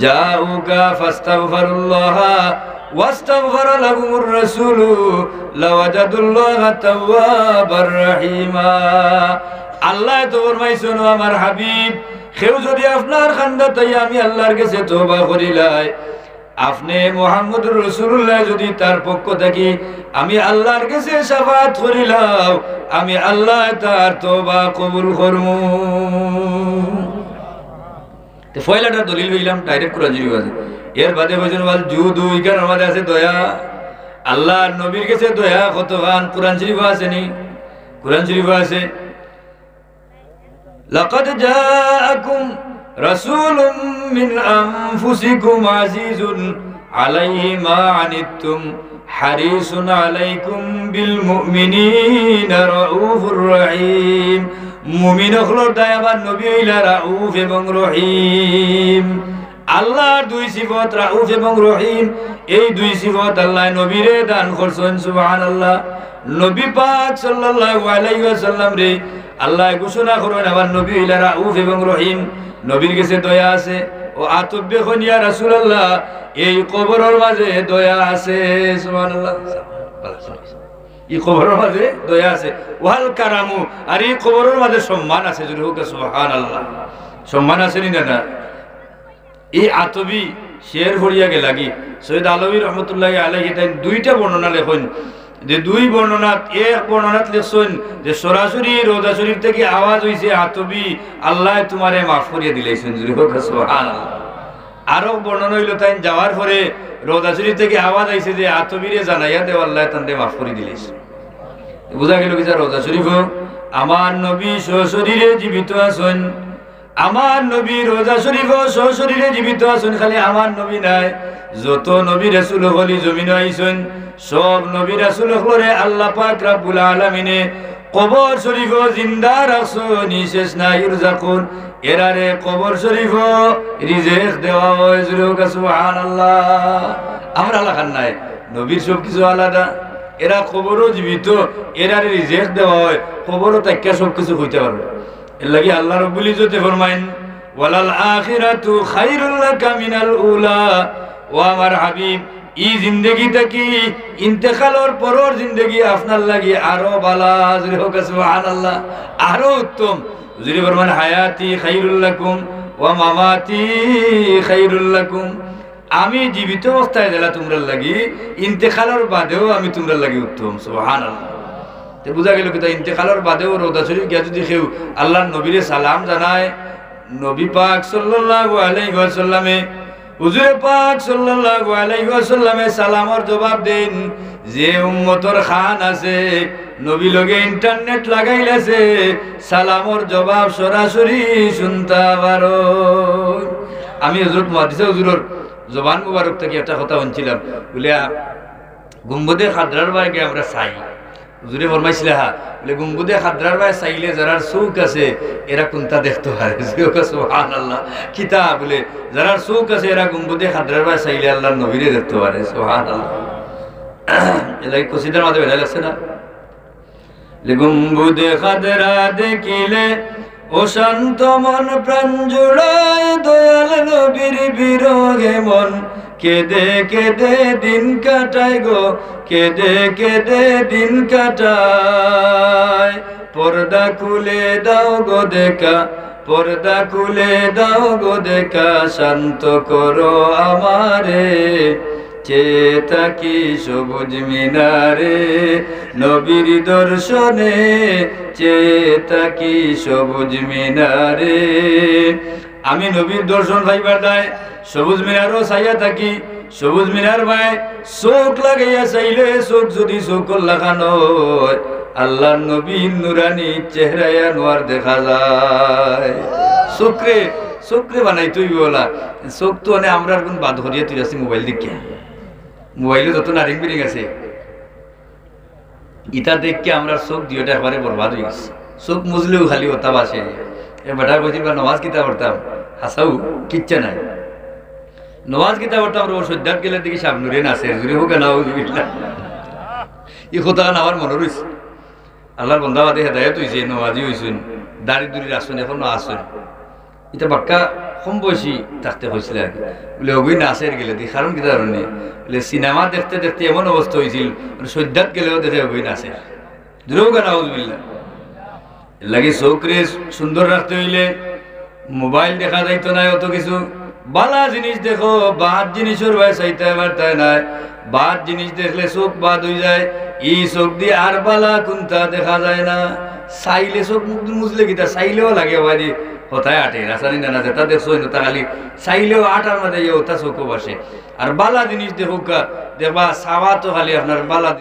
জাউকা ফাস্তাগফিরুল্লাহ ওয়াস্তাগফার লাহুমুর রাসূল লাওয়াজাদুল্লাহা তাওয়াবার রহিমা। আল্লাহ তো ফরমাইছেন আমার হাবিব কেউ যদি আপনার খান্দা তাই আমি আল্লাহর কাছে তওবা করিলাই, আপনি মুহাম্মদুর রাসূলুল্লাহ যদি তার পক্ষ থেকে আমি আল্লাহর কাছে শাফাআত করিলাম, আমি আল্লাহ তার তওবা কবুল করমু। তে ফয়লাটা দলিল হইলাম ডাইরেক্ট কোরআন শরীফ আছে। এর বাদে বলেন ওয়াল জুদু, এখানের মধ্যে আছে দয়া। আল্লাহর নবীর কাছে দয়া কতখান কোরআন শরীফ আছে নি? কোরআন শরীফ আছে লাকাদ জাআকুম রাসূলুম মিন আনফুসিকুম আজিজুন আলাইহি মা আনিতুম হারিসুন আলাইকুম বিল মুমিনিনা রাউফুর রহিম। মুমিন হলো দয়াবান নবী হইলা রাউফ এবং রহিম। আল্লাহর দুই সিফত রাউফ এবং রহিম, এই দুই সিফত আল্লাহ নবীরে দান করছেন। সুবহানাল্লাহ। নবী পাক সাল্লাল্লাহু আলাইহি ওয়াসাল্লাম রে আল্লাহ ঘোষণা করেন আমার নবী হইলা রাউফ এবং রহিম, নবীর কাছে দয়া আছে। ও আতব্বে খন ইয়া রাসূলুল্লাহ এই কবরের মাঝে দয়া আছে। সুবহানাল্লাহ। এই কবরের মাঝে দয়া আছে। ওয়াল কারামু, আর এই কবরের মাঝে সম্মান আছে। যদি হোক সুবহানাল্লাহ, সম্মান আছে নি না? এই আতবি শের ভরিয়া গে লাগি সৈয়দ আলবী রহমতুল্লাহি আলাইহি তাই দুইটা বর্ণনা লেখেন। যে দুই বর্ণনাত, এক বর্ণনাত লেখছেন যে সরাসরি রোজা শরীফ থেকে আওয়াজ হইছে আতবি আল্লাহ তোমারে মাফ করিয়া দিলাইছেন। যদি হোক সুবহানাল্লাহ। আরো বর্ণনা হইল তাই যাওয়ার পরে রোজা শরীফ থেকে আওয়াজ আইছে যে আতবিরে জানাইয়া দেও আল্লাহ তান্ডে মাফ করে দিলাইছে। বোঝা গেল কি রোজা শরীফ আমার নবী সশরীরে জীবিত আছেন। আমার নবী রোজা শরীফ সশরীরে জীবিত আছেন। খালি আমার নবী নাই, যত নবী রাসূল হলি জমিনে আইছেন সব নবী রাসূল হলরে আল্লাহ পাক রব্বুল আলামিনে কবর শরীফ জিন্দা রাখছেন। শেষ নাই ইরজাকুন, এরারে কবর শরীফ রিজেক দেওয়া হয়। সুবহানাল্লাহ। আমরা লাগান নাই, নবীর সব কিছু আলাদা, এরা কবরও জীবিত, এরারে রিজেক দেওয়া হয়। কবরও তাইকা সব কিছু হইতে পারবে। এর লাগি আল্লাহ রাব্বুল ইজ্জতে ফরমাইন ওয়ালাল আখিরাতু খায়রুল লাকা মিনাল উলা। ও আমার হাবিব ই জিন্দেগিটা কি ইন্তেকালের পরের জিন্দেগি আপনার লাগি আরো ভালো। যদি হোক সুবহানাল্লাহ, আরো উত্তম। যদি ফরমান হায়াতি খায়রুল লাকুম ওয়া মামাতি খায়রুল লাকুম, আমি জীবিত অবস্থায় দিলা তোমরা লাগি, ইন্তেকালের বাদেও আমি তোমরা লাগি উত্তম। সুবহানাল্লাহ। তে বুঝা গেল কি ইন্তেকালের বাদেও রোজা শরীফ গিয়া যদি কেউ আল্লাহর নবীরে সালাম জানায়, নবী পাক সাল্লাল্লাহু আলাইহি ওয়াসাল্লামে হুজুরে পাক সাল্লাল্লাহু আলাইহি ওয়াসাল্লামে সালামর জবাব দেন। যে উম্মতর খান আছে নবী লগে ইন্টারনেট লাগাইলাছে, সালামর জবাব সরাসরি শুনতে পারো। আমি হযরত মুহাদ্দিস হুজুরের জবান মুবারক থেকে একটা কথা শুনছিলাম, বলিয়া গুম্বদে খাদরার বাইকে আমরা চাই। হুজুরে ফরমাইছিল বলে গুম্বদে খাদরার বাই চাইলে যারার চৌক আছে এরা কোনটা দেখতে পারে। সুবহানাল্লাহ। কিতা বলে যারার চৌক আছে এরা গুম্বদে খাদরার বাই চাইলে আল্লাহর নবীরে দেখতে পারে। সুবহানাল্লাহ। এলাই কসিদার মধ্যে বেলা লাগছে না, গুম্বদে খাদরা দেখিলে ও শান্ত মন প্রাণ জুড়ায়, দয়াল নবীর বিরহে মন কেদে কেদে দিন কাটায় গো, কেদে কেদে দিন কাটায়। পর্দা খুলে দাও গো দেখা, পর্দা খুলে দাও গো দেখা, শান্ত করো আমারে চেতাকি সবুজ মিনারে, নবীর দর্শনে চেতাকি সবুজ মিনারে। আমি নবীর দর্শন পাইবার দায় সবুজ মিনারও চাইয়া থাকি। সবুজ মিনার ভাই চোখ লাগাইয়া চাইলে চোখ যদি চোখ লাগানো আল্লাহর নবীর নুরানি চেহারায় আনোয়ার দেখা যায়। চোখরে চোখরে বানাই তুই বলা চোখ তো অনেক আমরা কোন বাদ হরিয়া তুই আছি মোবাইল দিকে, মোবাইলে যত নারিং বিরিং আছে ইটা দেখকে আমরা চোখ দিওটা একবারে বরবাদ হয়ে গেছে। চোখ মুজলেও খালি হতা বাসে। এ বেটার বলছি বা নমাজ কিতা পড়তাম হাসাও কিচ্ছা নাই। নমাজ কিতা পড়তাম সদ্যাত গেলে দেখি সাবনুরে নাচে জুড়ে হোক না ই কথা আমার মনে রয়েছে। আল্লাহর বন্ধাবাদে হেদায়ত হয়েছে, নমাজি হয়েছেন, দাড়ি দুড়ি আসুন এখনো আসুন। এটা বাক্কা কম বয়সী থাকতে হয়েছিল আর কি বলে ওই নাচের গেলে দি কারণ কি ধরনে বলে সিনেমা দেখতে দেখতে এমন অবস্থা হয়েছিল সৈদ্যাত গেলেও দেখে ওই নাচে দুরও গান আউযুবিল্লাহ লাগে চোখরে সুন্দর রাখতে হইলে মোবাইল দেখা যাইতো না অত কিছু বালা জিনিস দেখো বাদ জিনিসের ভাই চাইতে পারতে নাই বাদ জিনিস দেখলে চোখ বাদ হয়ে যায় এই চোখ দিয়ে আর বালা কোনটা দেখা যায় না চাইলে চোখ মুজলে কিতা চাইলেও লাগে ভাই হতায় আটে রাসায়নিক না যেটা দেখছো তা খালি চাইলেও আটার মধ্যে ওটা চোখও বসে আর বালা জিনিস দেখো দেখবা চাওয়া তো খালি আপনার বালা